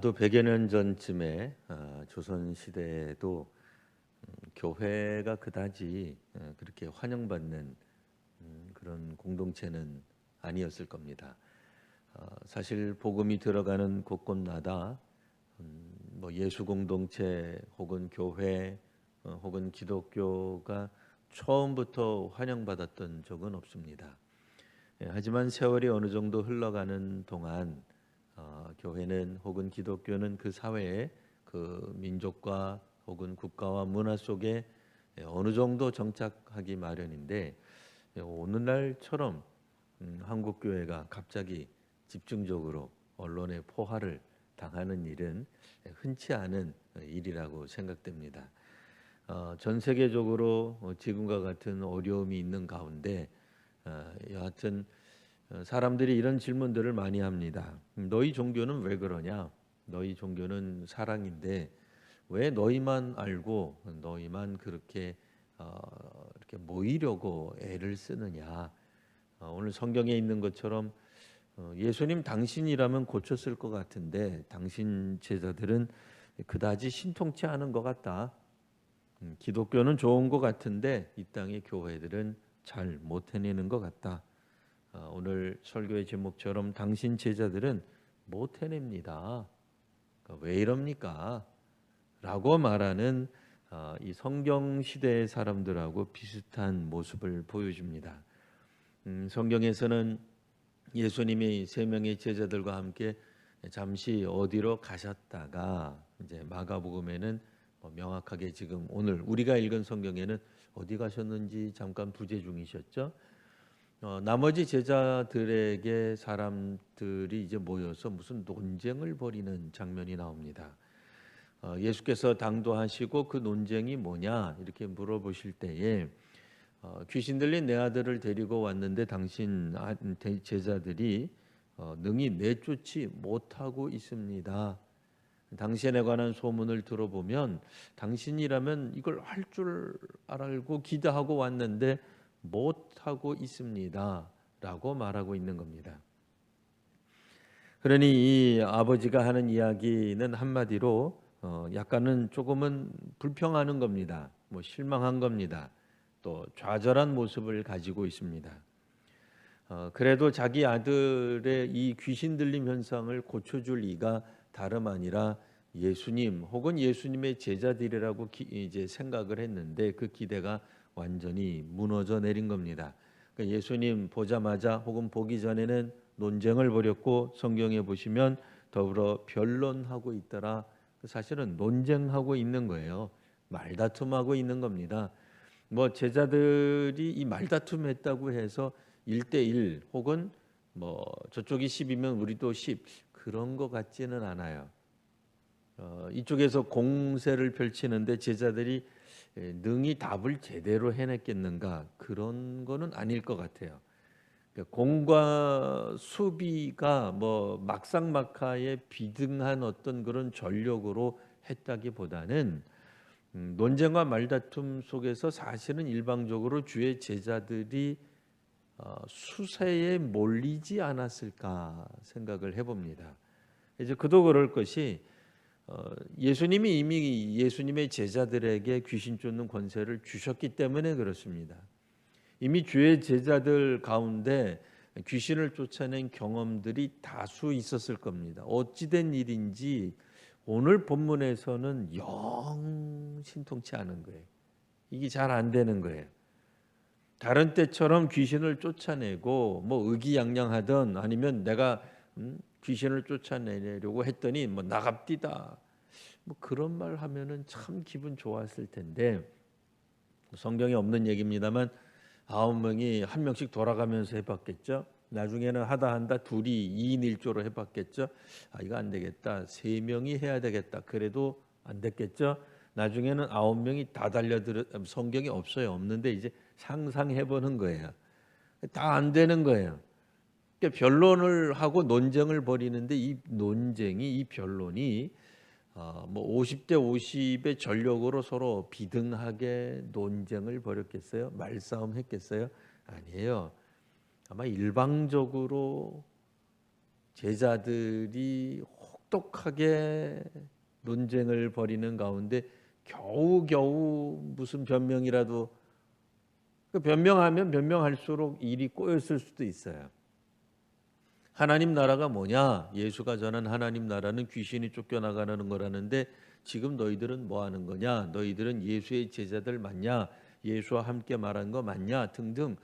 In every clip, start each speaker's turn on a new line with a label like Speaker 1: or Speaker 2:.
Speaker 1: 또 100여 년 전쯤에 조선 시대에도 교회가 그다지 그렇게 환영받는 그런 공동체는 아니었을 겁니다. 사실 복음이 들어가는 곳곳마다 뭐 예수 공동체 혹은 교회 혹은 기독교가 처음부터 환영받았던 적은 없습니다. 하지만 세월이 어느 정도 흘러가는 동안 교회는 혹은 기독교는 그 사회에 그 민족과 혹은 국가와 문화 속에 어느 정도 정착하기 마련인데 오늘날처럼 한국 교회가 갑자기 집중적으로 언론의 포화를 당하는 일은 흔치 않은 일이라고 생각됩니다. 전 세계적으로 지금과 같은 어려움이 있는 가운데 여하튼 사람들이 이런 질문들을 많이 합니다. 너희 종교는 왜 그러냐? 너희 종교는 사랑인데 왜 너희만 알고 너희만 그렇게 이렇게 모이려고 애를 쓰느냐? 오늘 성경에 있는 것처럼 예수님 당신이라면 고쳤을 것 같은데 당신 제자들은 그다지 신통치 않은 것 같다. 기독교는 좋은 것 같은데 이 땅의 교회들은 잘 못 해내는 것 같다. 오늘 설교의 제목처럼 당신 제자들은 못 해냅니다. 그러니까 왜 이럽니까? 라고 말하는 이 성경 시대의 사람들하고 비슷한 모습을 보여줍니다. 성경에서는 예수님이 세 명의 제자들과 함께 잠시 어디로 가셨다가 이제 마가복음에는 명확하게 지금 오늘 우리가 읽은 성경에는 어디 가셨는지 잠깐 부재 중이셨죠. 나머지 제자들에게 사람들이 이제 모여서 무슨 논쟁을 벌이는 장면이 나옵니다. 예수께서 당도하시고 그 논쟁이 뭐냐 이렇게 물어보실 때에 귀신 들린 내 아들을 데리고 왔는데 당신 제자들이 능히 내쫓지 못하고 있습니다. 당신에 관한 소문을 들어보면 당신이라면 이걸 할 줄 알고 기도하고 왔는데 못하고 있습니다. 라고 말하고 있는 겁니다. 그러니 이 아버지가 하는 이야기는 한마디로 약간은 조금은 불평하는 겁니다. 뭐 실망한 겁니다. 또 좌절한 모습을 가지고 있습니다. 그래도 자기 아들의 이 귀신 들림 현상을 고쳐줄 이가 다름 아니라 예수님 혹은 예수님의 제자들이라고 이제 생각을 했는데 그 기대가 완전히 무너져 내린 겁니다. 그러니까 예수님 보자마자 혹은 보기 전에는 논쟁을 벌였고 성경에 보시면 더불어 변론하고 있더라. 사실은 논쟁하고 있는 거예요. 말다툼하고 있는 겁니다. 뭐 제자들이 이 말다툼했다고 해서 1대1 혹은 뭐 저쪽이 10이면 우리도 10 그런 것 같지는 않아요. 이쪽에서 공세를 펼치는데 제자들이 능히 답을 제대로 해냈겠는가 그런 거는 아닐 것 같아요. 그러니까 공과 수비가 뭐 막상막하에 비등한 어떤 그런 전력으로 했다기보다는 논쟁과 말다툼 속에서 사실은 일방적으로 주의 제자들이 수세에 몰리지 않았을까 생각을 해봅니다. 이제 그도 그럴 것이 예수님이 이미 예수님의 제자들에게 귀신 쫓는 권세를 주셨기 때문에 그렇습니다. 이미 주의 제자들 가운데 귀신을 쫓아낸 경험들이 다수 있었을 겁니다. 어찌된 일인지 오늘 본문에서는 영 신통치 않은 거예요. 이게 잘 안 되는 거예요. 다른 때처럼 귀신을 쫓아내고 뭐 의기양양하던 아니면 내가 귀신을 쫓아내려고 했더니 뭐 나갑디다 뭐 그런 말 하면은 참 기분 좋았을 텐데 성경에 없는 얘기입니다만 9명이 한 명씩 돌아가면서 해봤겠죠. 나중에는 하다 한다 둘이 2인 1조로 해봤겠죠. 이거 안 되겠다. 3명이 해야 되겠다. 그래도 안 됐겠죠. 나중에는 9명이 다 달려들어 성경이 없어요. 없는데 이제 상상해보는 거예요. 다 안 되는 거예요. 그러니까 변론을 하고 논쟁을 벌이는데 이 논쟁이 이 변론이 뭐 50대 50의 전력으로 서로 비등하게 논쟁을 벌였겠어요? 말싸움 했겠어요? 아니에요. 아마 일방적으로 제자들이 혹독하게 논쟁을 벌이는 가운데 겨우겨우 무슨 변명이라도, 그 변명하면 변명할수록 일이 꼬였을 수도 있어요. 하나님 나라가 뭐냐? 예수가 전한 하나님 나라는 귀신이 쫓겨나가는 거라는데 지금 너희들은 뭐 하는 거냐? 너희들은 예수의 제자들 맞냐? 예수와 함께 말한 거 맞냐? 등등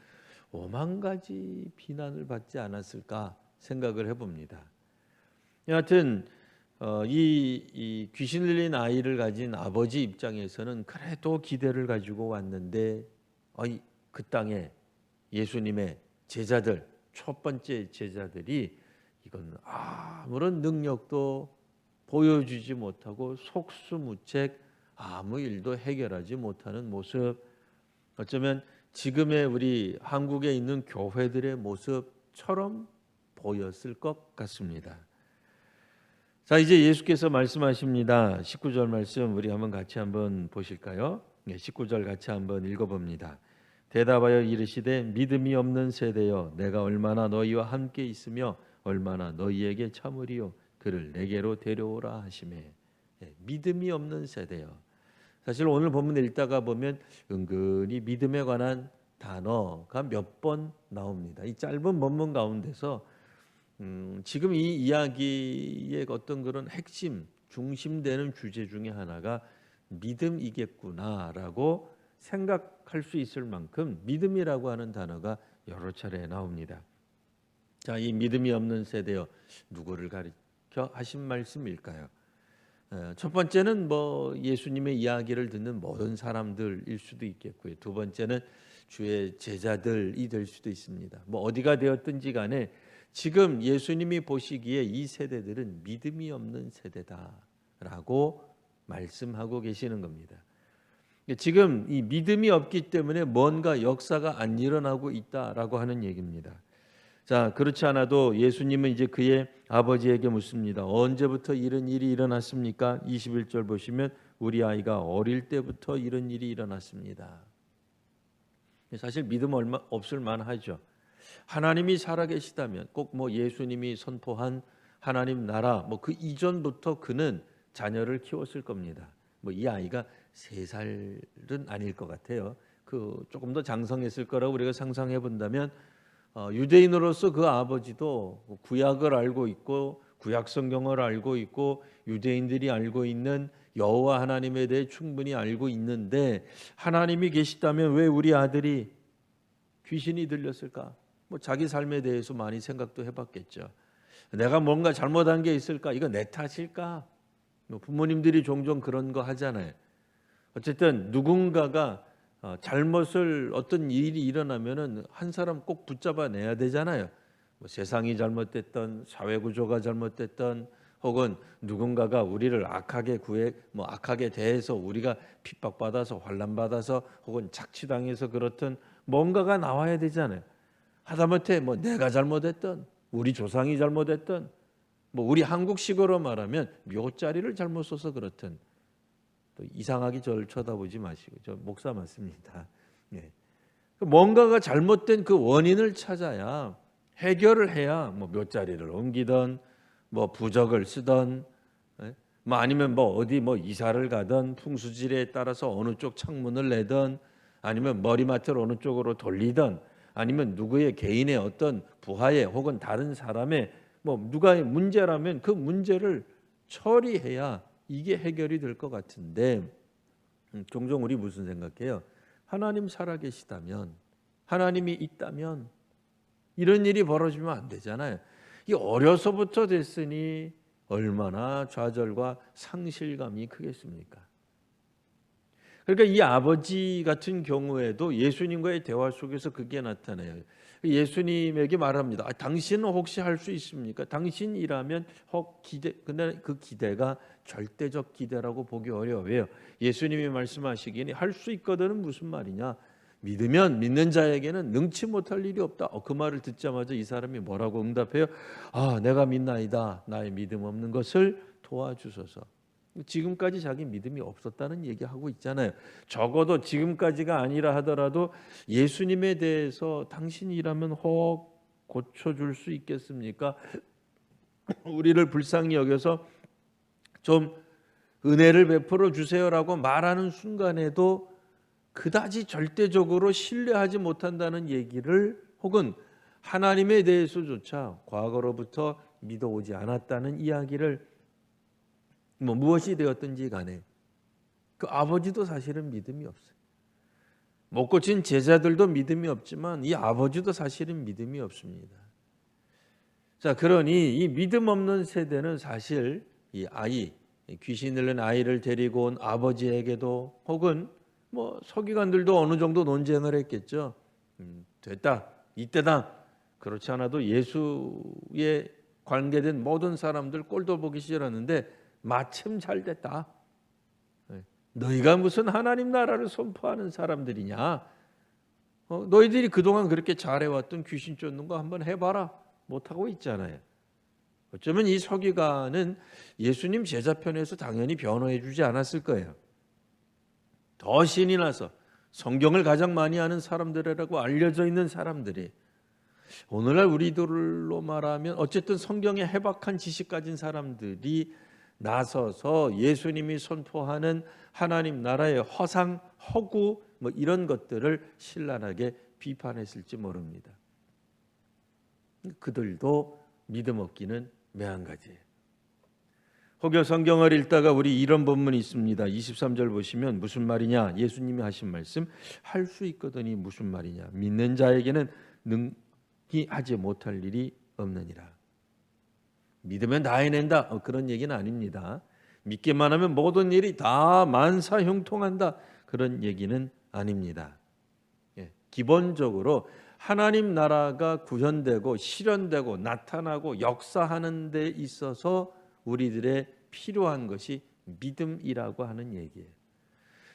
Speaker 1: 오만 가지 비난을 받지 않았을까 생각을 해봅니다. 여하튼 이 귀신 들린 아이를 가진 아버지 입장에서는 그래도 기대를 가지고 왔는데 그 땅에 예수님의 제자들, 첫 번째 제자들이 이건 아무런 능력도 보여주지 못하고 속수무책 아무 일도 해결하지 못하는 모습, 어쩌면 지금의 우리 한국에 있는 교회들의 모습처럼 보였을 것 같습니다. 자, 이제 예수께서 말씀하십니다. 19절 말씀 우리 같이 한번 보실까요? 19절 같이 한번 읽어봅니다. 대답하여 이르시되 믿음이 없는 세대여, 내가 얼마나 너희와 함께 있으며 얼마나 너희에게 참으리요, 그를 내게로 데려오라 하시매. 믿음이 없는 세대여. 사실 오늘 본문 읽다가 보면 은근히 믿음에 관한 단어가 몇 번 나옵니다. 이 짧은 본문 가운데서 지금 이 이야기의 어떤 그런 핵심, 중심되는 주제 중에 하나가 믿음이겠구나라고 생각할 수 있을 만큼 믿음이라고 하는 단어가 여러 차례 나옵니다. 자, 이 믿음이 없는 세대여, 누구를 가리켜 하신 말씀일까요? 첫 번째는 예수님의 이야기를 듣는 모든 사람들일 수도 있겠고요. 두 번째는 주의 제자들이 될 수도 있습니다. 어디가 되었든지 간에 지금 예수님이 보시기에 이 세대들은 믿음이 없는 세대다라고 말씀하고 계시는 겁니다. 지금 이 믿음이 없기 때문에 뭔가 역사가 안 일어나고 있다라고 하는 얘기입니다. 자, 그렇지 않아도 예수님은 이제 그의 아버지에게 묻습니다. 언제부터 이런 일이 일어났습니까? 21절 보시면 우리 아이가 어릴 때부터 이런 일이 일어났습니다. 사실 믿음 없을 만하죠. 하나님이 살아계시다면 꼭 예수님이 선포한 하나님 나라 그 이전부터 그는 자녀를 키웠을 겁니다. 이 아이가 3살은 아닐 것 같아요. 조금 더 장성했을 거라고 우리가 상상해 본다면 유대인으로서 그 아버지도 구약을 알고 있고 구약 성경을 알고 있고 유대인들이 알고 있는 여호와 하나님에 대해 충분히 알고 있는데 하나님이 계시다면 왜 우리 아들이 귀신이 들렸을까? 자기 삶에 대해서 많이 생각도 해봤겠죠. 내가 뭔가 잘못한 게 있을까? 이거 내 탓일까? 부모님들이 종종 그런 거 하잖아요. 어쨌든 누군가가 잘못을 어떤 일이 일어나면은 한 사람 꼭 붙잡아내야 되잖아요. 세상이 잘못됐던, 사회 구조가 잘못됐던, 혹은 누군가가 우리를 악하게 대해서 우리가 핍박받아서 환난받아서 혹은 착취당해서 그렇든 뭔가가 나와야 되잖아요. 하다못해 내가 잘못했던, 우리 조상이 잘못했던, 우리 한국식으로 말하면 묘자리를 잘못 써서 그렇든, 또 이상하게 저를 쳐다보지 마시고, 저 목사 맞습니다. 뭔가가 잘못된 그 원인을 찾아야 해결을 해야 묘자리를 옮기던 부적을 쓰던 아니면 어디 이사를 가던 풍수지리에 따라서 어느 쪽 창문을 내던 아니면 머리맡을 어느 쪽으로 돌리던 아니면 누구의 개인의 어떤 부하의 혹은 다른 사람의 누가의 문제라면 그 문제를 처리해야 이게 해결이 될 것 같은데 종종 우리 무슨 생각해요? 하나님 살아계시다면, 하나님이 있다면 이런 일이 벌어지면 안 되잖아요. 이 어려서부터 됐으니 얼마나 좌절과 상실감이 크겠습니까? 그러니까 이 아버지 같은 경우에도 예수님과의 대화 속에서 그게 나타나요. 예수님에게 말합니다. 당신은 혹시 할 수 있습니까? 당신이라면 근데 그 기대가 절대적 기대라고 보기 어려워요. 예수님이 말씀하시기에 할 수 있거든은 무슨 말이냐? 믿으면 믿는 자에게는 능치 못할 일이 없다. 그 말을 듣자마자 이 사람이 뭐라고 응답해요? 내가 믿나이다. 나의 믿음 없는 것을 도와주소서. 지금까지 자기 믿음이 없었다는 얘기하고 있잖아요. 적어도 지금까지가 아니라 하더라도 예수님에 대해서 당신이라면 혹 고쳐줄 수 있겠습니까? 우리를 불쌍히 여겨서 좀 은혜를 베풀어 주세요라고 말하는 순간에도 그다지 절대적으로 신뢰하지 못한다는 얘기를, 혹은 하나님에 대해서조차 과거로부터 믿어오지 않았다는 이야기를, 무엇이 되었든지 간에 그 아버지도 사실은 믿음이 없어요. 못 고친 제자들도 믿음이 없지만 이 아버지도 사실은 믿음이 없습니다. 자, 그러니 이 믿음 없는 세대는 사실 이 귀신 들린 아이를 데리고 온 아버지에게도, 혹은 서기관들도 어느 정도 논쟁을 했겠죠. 됐다, 이때다. 그렇지 않아도 예수에 관계된 모든 사람들 꼴도 보기 싫었는데 마침 잘 됐다. 너희가 무슨 하나님 나라를 선포하는 사람들이냐? 너희들이 그동안 그렇게 잘해왔던 귀신 쫓는 거 한번 해봐라. 못하고 있잖아요. 어쩌면 이 서기관은 예수님 제자 편에서 당연히 변호해 주지 않았을 거예요. 더 신이 나서 성경을 가장 많이 아는 사람들이라고 알려져 있는 사람들이, 오늘날 우리들로 말하면 어쨌든 성경에 해박한 지식 가진 사람들이 나서서 예수님이 선포하는 하나님 나라의 허상, 허구 이런 것들을 신랄하게 비판했을지 모릅니다. 그들도 믿음 없기는 매한가지예요. 혹여 성경을 읽다가 우리 이런 본문이 있습니다. 23절 보시면 무슨 말이냐? 예수님이 하신 말씀, 할 수 있거든이 무슨 말이냐? 믿는 자에게는 능히 하지 못할 일이 없느니라. 믿으면 다 해낸다, 그런 얘기는 아닙니다. 믿기만 하면 모든 일이 다 만사형통한다, 그런 얘기는 아닙니다. 기본적으로 하나님 나라가 구현되고 실현되고 나타나고 역사하는 데 있어서 우리들의 필요한 것이 믿음이라고 하는 얘기예요.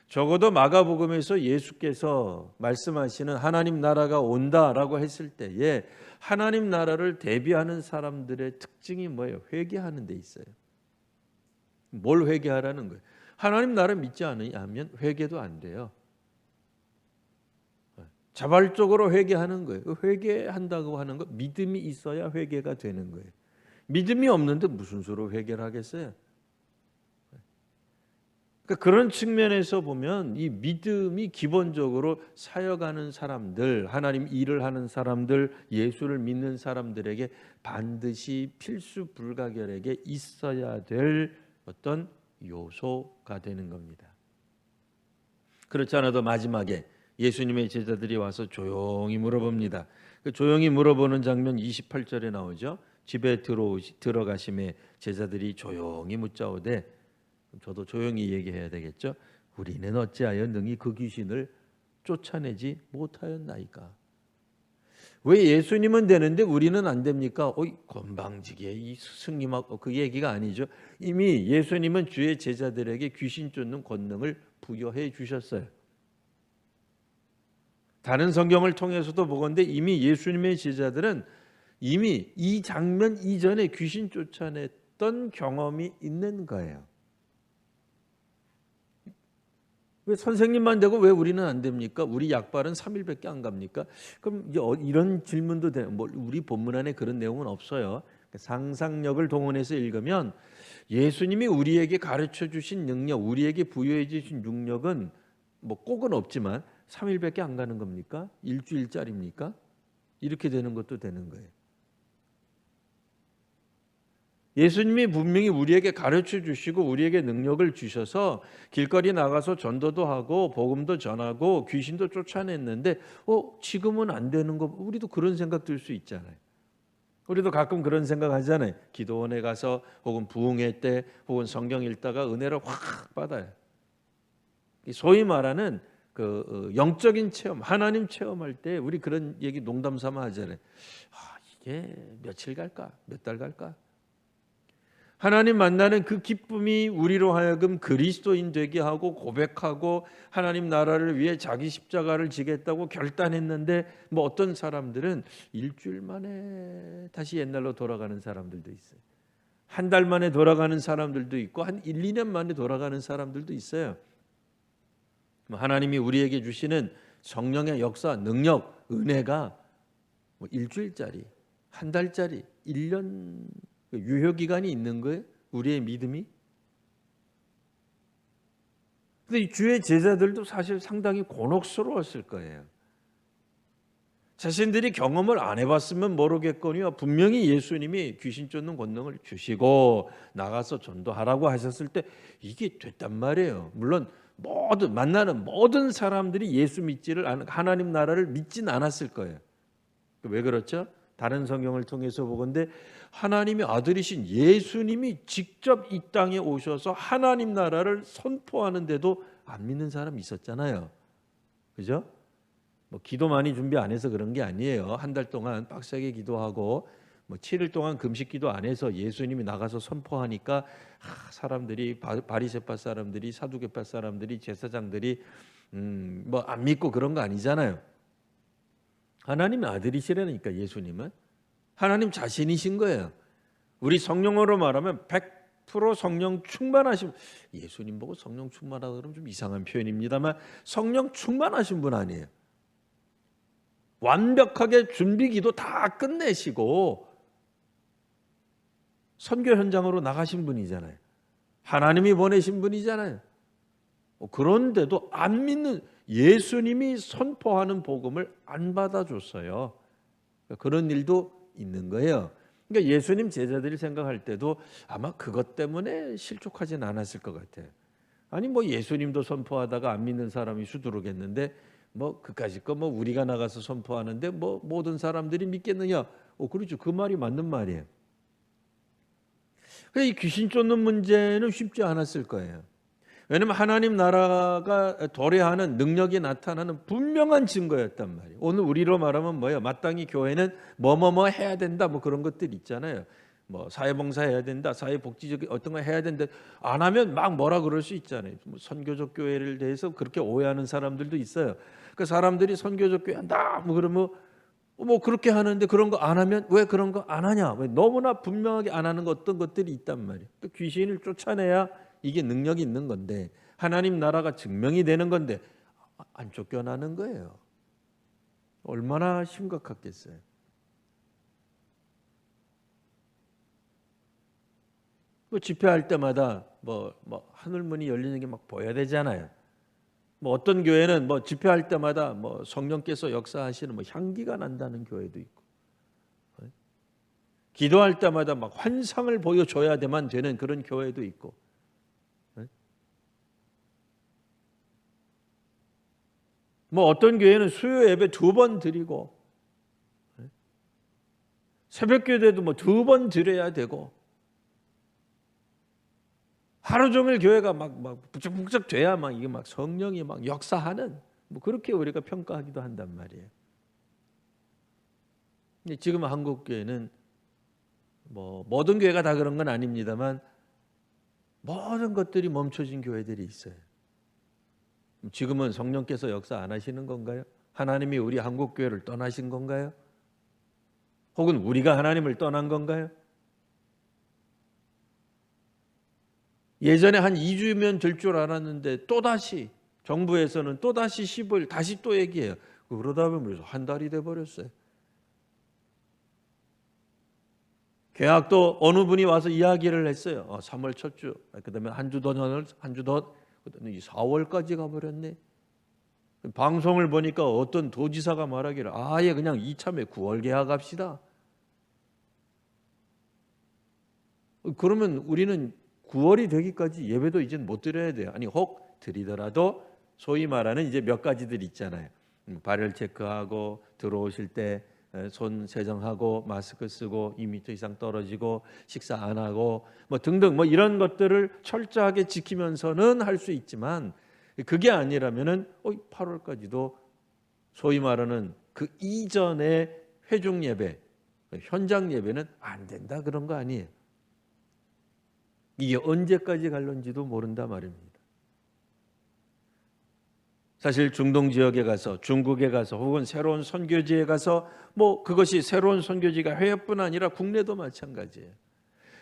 Speaker 1: 적어도 마가복음에서 예수께서 말씀하시는 하나님 나라가 온다라고 했을 때에 하나님 나라를 대비하는 사람들의 특징이 뭐예요? 회개하는 데 있어요. 뭘 회개하라는 거예요? 하나님 나라 믿지 않으면 회개도 안 돼요. 자발적으로 회개하는 거예요. 회개한다고 하는 거, 믿음이 있어야 회개가 되는 거예요. 믿음이 없는데 무슨 수로 회개를 하겠어요? 그러니까 그런 측면에서 보면 이 믿음이 기본적으로 사역하는 사람들, 하나님 일을 하는 사람들, 예수를 믿는 사람들에게 반드시 필수 불가결하게 있어야 될 어떤 요소가 되는 겁니다. 그렇지 않아도 마지막에 예수님의 제자들이 와서 조용히 물어봅니다. 그 조용히 물어보는 장면 28절에 나오죠. 집에 들어가심에 제자들이 조용히 묻자오되, 저도 조용히 얘기해야 되겠죠. 우리는 어찌하여 능히 그 귀신을 쫓아내지 못하였나이까? 왜 예수님은 되는데 우리는 안 됩니까? 건방지게 이 스승님하고 그 얘기가 아니죠. 이미 예수님은 주의 제자들에게 귀신 쫓는 권능을 부여해 주셨어요. 다른 성경을 통해서도 보건대 이미 예수님의 제자들은 이미 이 장면 이전에 귀신 쫓아냈던 경험이 있는 거예요. 왜 선생님만 되고 왜 우리는 안 됩니까? 우리 약발은 3일밖에 안 갑니까? 그럼 이제 이런 질문도 돼요. 우리 본문 안에 그런 내용은 없어요. 상상력을 동원해서 읽으면 예수님이 우리에게 가르쳐 주신 능력, 우리에게 부여해 주신 능력은 꼭은 없지만 3일밖에 안 가는 겁니까? 일주일짜리입니까? 이렇게 되는 것도 되는 거예요. 예수님이 분명히 우리에게 가르쳐 주시고 우리에게 능력을 주셔서 길거리 나가서 전도도 하고 복음도 전하고 귀신도 쫓아냈는데 지금은 안 되는 거, 우리도 그런 생각 들 수 있잖아요. 우리도 가끔 그런 생각 하잖아요. 기도원에 가서 혹은 부흥회 때 혹은 성경 읽다가 은혜를 확 받아요. 소위 말하는 그 영적인 체험, 하나님 체험할 때 우리 그런 얘기 농담 삼아 하잖아요. 이게 며칠 갈까? 몇 달 갈까? 하나님 만나는 그 기쁨이 우리로 하여금 그리스도인 되게 하고 고백하고 하나님 나라를 위해 자기 십자가를 지겠다고 결단했는데 어떤 사람들은 일주일 만에 다시 옛날로 돌아가는 사람들도 있어요. 한 달 만에 돌아가는 사람들도 있고 한 1, 2년 만에 돌아가는 사람들도 있어요. 하나님이 우리에게 주시는 성령의 역사, 능력, 은혜가 일주일짜리, 한 달짜리, 1년 유효기간이 있는 거예요. 우리의 믿음이. 근데 이 주의 제자들도 사실 상당히 곤혹스러웠을 거예요. 자신들이 경험을 안 해봤으면 모르겠거니와 분명히 예수님이 귀신 쫓는 권능을 주시고 나가서 전도하라고 하셨을 때 이게 됐단 말이에요. 물론 만나는 모든 사람들이 예수 믿지를 하나님 나라를 믿진 않았을 거예요. 왜 그렇죠? 다른 성경을 통해서 보건대 하나님의 아들이신 예수님이 직접 이 땅에 오셔서 하나님 나라를 선포하는데도 안 믿는 사람이 있었잖아요. 그죠? 뭐 기도 많이 준비 안 해서 그런 게 아니에요. 한 달 동안 빡세게 기도하고 뭐 7일 동안 금식 기도 안 해서 예수님이 나가서 선포하니까 사람들이 바리새파 사람들이 사두개파 사람들이 제사장들이 뭐 안 믿고 그런 거 아니잖아요. 하나님의 아들이시라니까 예수님은 하나님 자신이신 거예요. 우리 성령으로 말하면 100% 성령 충만하신 예수님 보고 성령 충만하다 그러면 좀 이상한 표현입니다만 성령 충만하신 분 아니에요. 완벽하게 준비기도 다 끝내시고 선교 현장으로 나가신 분이잖아요. 하나님이 보내신 분이잖아요. 그런데도 안 믿는 예수님이 선포하는 복음을 안 받아줬어요. 그런 일도 있는 거예요. 그러니까 예수님 제자들이 생각할 때도 아마 그것 때문에 실족하진 않았을 것 같아요. 아니 뭐 예수님도 선포하다가 안 믿는 사람이 수두룩했는데 뭐 그까짓 거 뭐 우리가 나가서 선포하는데 뭐 모든 사람들이 믿겠느냐? 그렇죠. 그 말이 맞는 말이에요. 이 귀신 쫓는 문제는 쉽지 않았을 거예요. 왜냐하면 하나님 나라가 도래하는 능력이 나타나는 분명한 증거였단 말이에요. 오늘 우리로 말하면 뭐예요? 마땅히 교회는 뭐뭐뭐 해야 된다 뭐 그런 것들 있잖아요. 뭐 사회봉사 해야 된다, 사회복지적 어떤 거 해야 된다. 안 하면 막 뭐라 그럴 수 있잖아요. 뭐 선교적 교회를 대해서 그렇게 오해하는 사람들도 있어요. 그 사람들이 선교적 교회 한다 뭐 그러면 뭐 그렇게 하는데 그런 거 안 하면 왜 그런 거 안 하냐? 왜 너무나 분명하게 안 하는 어떤 것들이 있단 말이에요. 또 귀신을 쫓아내야 이게 능력이 있는 건데 하나님 나라가 증명이 되는 건데 안 쫓겨나는 거예요. 얼마나 심각했겠어요. 뭐 집회할 때마다 뭐 하늘문이 열리는 게 막 보여야 되잖아요. 뭐 어떤 교회는 뭐 집회할 때마다 뭐 성령께서 역사하시는 뭐 향기가 난다는 교회도 있고, 기도할 때마다 막 환상을 보여줘야만 되는 그런 교회도 있고, 뭐 어떤 교회는 수요 예배 2번 드리고, 새벽 기도도 뭐 2번 드려야 되고, 하루 종일 교회가 막 북적북적 돼야 막 이게 막 성령이 막 역사하는 뭐 그렇게 우리가 평가하기도 한단 말이에요. 지금 한국 교회는 뭐 모든 교회가 다 그런 건 아닙니다만 모든 것들이 멈춰진 교회들이 있어요. 지금은 성령께서 역사 안 하시는 건가요? 하나님이 우리 한국 교회를 떠나신 건가요? 혹은 우리가 하나님을 떠난 건가요? 예전에 한 2주면 될 줄 알았는데 또다시 정부에서는 또다시 15일 다시 또 얘기해요. 그러다 보면 한 달이 돼버렸어요. 계약도 어느 분이 와서 이야기를 했어요. 3월 첫 주, 그다음에 한 주 더, 4월까지 가버렸네. 방송을 보니까 어떤 도지사가 말하기를 아예 그냥 이참에 9월 계약합시다. 그러면 우리는 9월이 되기까지 예배도 이제 못 드려야 돼요. 아니 혹 드리더라도 소위 말하는 이제 몇 가지들 있잖아요. 발열 체크하고 들어오실 때 손 세정하고 마스크 쓰고 2m 이상 떨어지고 식사 안 하고 뭐 등등 뭐 이런 것들을 철저하게 지키면서는 할 수 있지만 그게 아니라면은 8월까지도 소위 말하는 그 이전의 회중 예배, 현장 예배는 안 된다 그런 거 아니에요. 이게 언제까지 갈런지도 모른다 말입니다. 사실 중동 지역에 가서 중국에 가서 혹은 새로운 선교지에 가서 뭐 그것이 새로운 선교지가 해외뿐 아니라 국내도 마찬가지예요.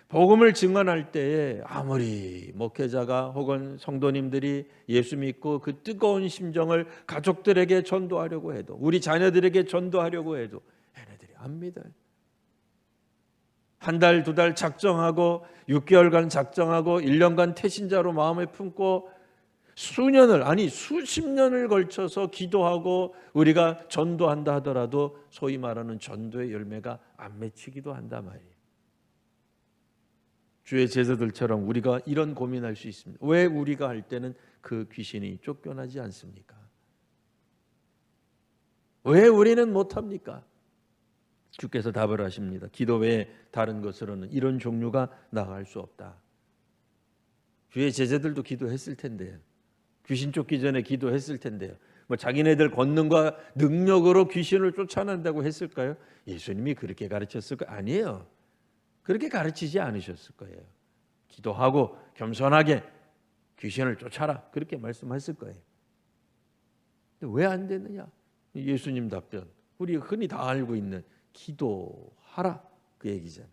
Speaker 1: 복음을 증언할 때에 아무리 목회자가 혹은 성도님들이 예수 믿고 그 뜨거운 심정을 가족들에게 전도하려고 해도 우리 자녀들에게 전도하려고 해도 얘네들이 안 믿어요. 한 달, 2달 작정하고 6개월간 작정하고 1년간 태신자로 마음에 품고 수년을 아니 수십 년을 걸쳐서 기도하고 우리가 전도한다 하더라도 소위 말하는 전도의 열매가 안 맺히기도 한단 말이에요. 주의 제자들처럼 우리가 이런 고민할 수 있습니다. 왜 우리가 할 때는 그 귀신이 쫓겨나지 않습니까? 왜 우리는 못합니까? 주께서 답을 하십니다. 기도 외에 다른 것으로는 이런 종류가 나아갈 수 없다. 주의 제자들도 기도했을 텐데요. 귀신 쫓기 전에 기도했을 텐데요. 뭐 자기네들 권능과 능력으로 귀신을 쫓아낸다고 했을까요? 예수님이 그렇게 가르쳤을까요? 아니에요. 그렇게 가르치지 않으셨을 거예요. 기도하고 겸손하게 귀신을 쫓아라 그렇게 말씀하셨을 거예요. 왜 안 되느냐? 예수님 답변 우리 흔히 다 알고 있는 기도하라 그 얘기잖아요.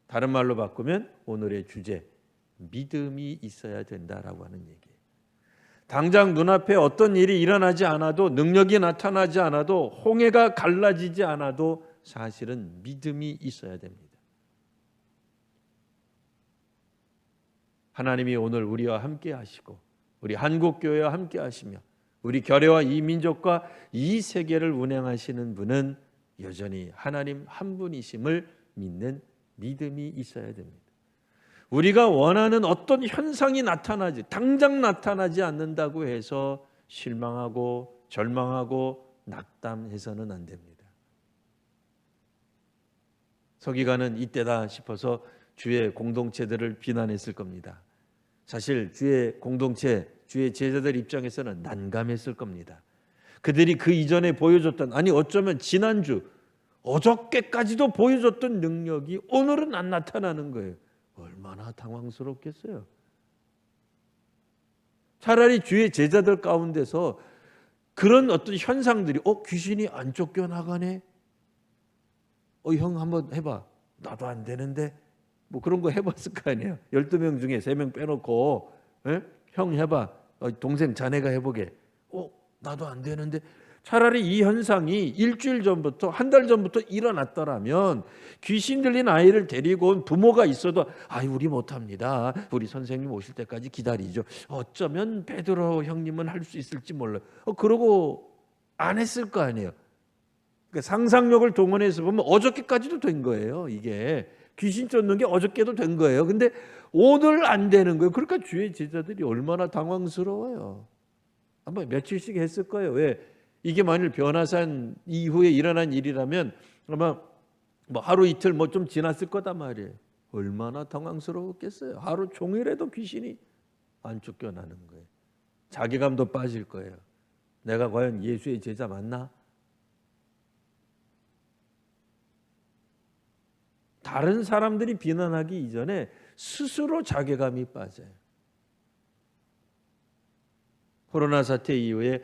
Speaker 1: 다른 말로 바꾸면 오늘의 주제 믿음이 있어야 된다라고 하는 얘기예요. 당장 눈앞에 어떤 일이 일어나지 않아도 능력이 나타나지 않아도 홍해가 갈라지지 않아도 사실은 믿음이 있어야 됩니다. 하나님이 오늘 우리와 함께 하시고 우리 한국교회와 함께 하시며 우리 교회와 이 민족과 이 세계를 운행하시는 분은 여전히 하나님 한 분이심을 믿는 믿음이 있어야 됩니다. 우리가 원하는 어떤 현상이 당장 나타나지 않는다고 해서 실망하고 절망하고 낙담해서는 안 됩니다. 서기관은 이때다 싶어서 주의 공동체들을 비난했을 겁니다. 사실 주의 공동체, 주의 제자들 입장에서는 난감했을 겁니다. 그들이 그 이전에 보여줬던 아니 어쩌면 지난주 어저께까지도 보여줬던 능력이 오늘은 안 나타나는 거예요. 얼마나 당황스럽겠어요. 차라리 주의 제자들 가운데서 그런 어떤 현상들이 귀신이 안 쫓겨나가네. 형 한번 해봐. 나도 안 되는데. 뭐 그런 거 해봤을 거 아니에요. 12명 중에 3명 빼놓고 형 해봐. 동생 자네가 해보게. 나도 안 되는데. 차라리 이 현상이 일주일 전부터 한 달 전부터 일어났더라면 귀신 들린 아이를 데리고 온 부모가 있어도 우리 못합니다. 우리 선생님 오실 때까지 기다리죠. 어쩌면 베드로 형님은 할 수 있을지 몰라요. 그러고 안 했을 거 아니에요. 그러니까 상상력을 동원해서 보면 어저께까지도 된 거예요. 이게 귀신 쫓는 게 어저께도 된 거예요. 근데 오늘 안 되는 거예요. 그러니까 주의 제자들이 얼마나 당황스러워요. 아마 며칠씩 했을 거예요. 왜? 이게 만일 변화산 이후에 일어난 일이라면 아마 뭐 하루 이틀 뭐 좀 지났을 거다 말이에요. 얼마나 당황스러웠겠어요. 하루 종일에도 귀신이 안 쫓겨나는 거예요. 자괴감도 빠질 거예요. 내가 과연 예수의 제자 맞나? 다른 사람들이 비난하기 이전에 스스로 자괴감이 빠져요. 코로나 사태 이후에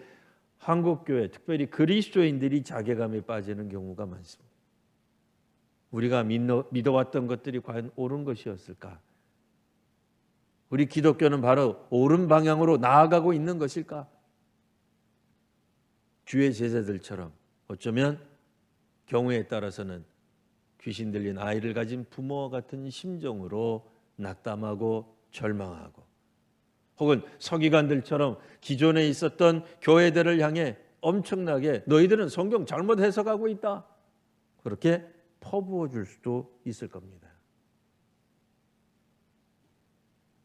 Speaker 1: 한국교회, 특별히 그리스도인들이 자괴감에 빠지는 경우가 많습니다. 우리가 믿어왔던 것들이 과연 옳은 것이었을까? 우리 기독교는 바로 옳은 방향으로 나아가고 있는 것일까? 주의 제자들처럼 어쩌면 경우에 따라서는 귀신 들린 아이를 가진 부모와 같은 심정으로 낙담하고 절망하고 혹은 서기관들처럼 기존에 있었던 교회들을 향해 엄청나게 너희들은 성경 잘못 해석하고 있다. 그렇게 퍼부어 줄 수도 있을 겁니다.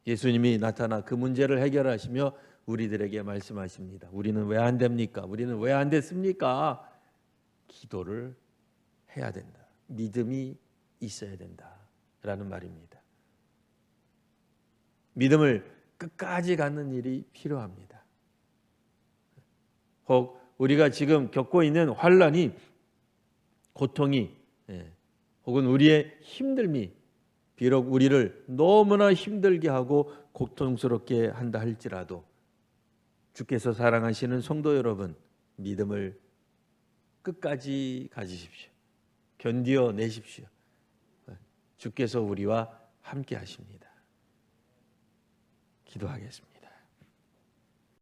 Speaker 1: 예수님이 나타나 그 문제를 해결하시며 우리들에게 말씀하십니다. 우리는 왜 안 됩니까? 우리는 왜 안 됐습니까? 기도를 해야 된다. 믿음이 있어야 된다라는 말입니다. 믿음을 끝까지 갖는 일이 필요합니다. 혹 우리가 지금 겪고 있는 환난이 고통이 혹은 우리의 힘듦이 비록 우리를 너무나 힘들게 하고 고통스럽게 한다 할지라도 주께서 사랑하시는 성도 여러분 믿음을 끝까지 가지십시오. 견디어 내십시오. 주께서 우리와 함께 하십니다. 기도하겠습니다.